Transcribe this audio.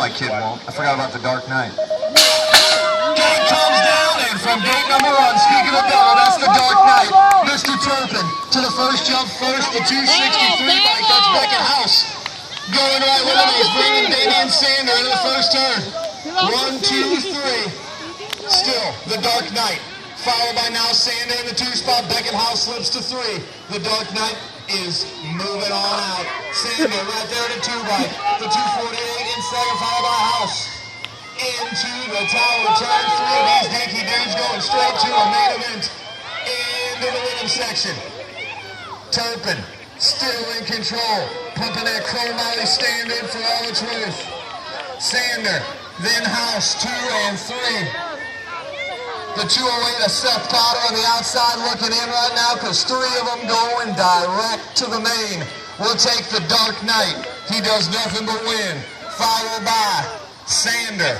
my kid won't. I forgot about the Dark Knight. Gate comes down, and from gate number 1, speaking of double, that's the Dark Knight. Mr. Turpin to the first jump first, the 263 bike, that's Beckett House. Going right with him, he's bringing Damian Sander into the first turn. 1, 2, 3. Still, the Dark Knight. Followed by now Sander in the 2 spot. Beckett House slips to 3. The Dark Knight is moving on out. Sander right there at the 2 bike. The 248 in second, followed by House. Into the tower, turn 3 of these dinky dudes going straight to a main event. Into the rhythm section. Turpin still in control. Pumping that Chrome Molly standard for all it's worth. Sander, then House, 2 and 3. The 208 of Seth Potter on the outside looking in right now because 3 of them going direct to the main. We'll take the Dark Knight. He does nothing but win. Followed by Sander.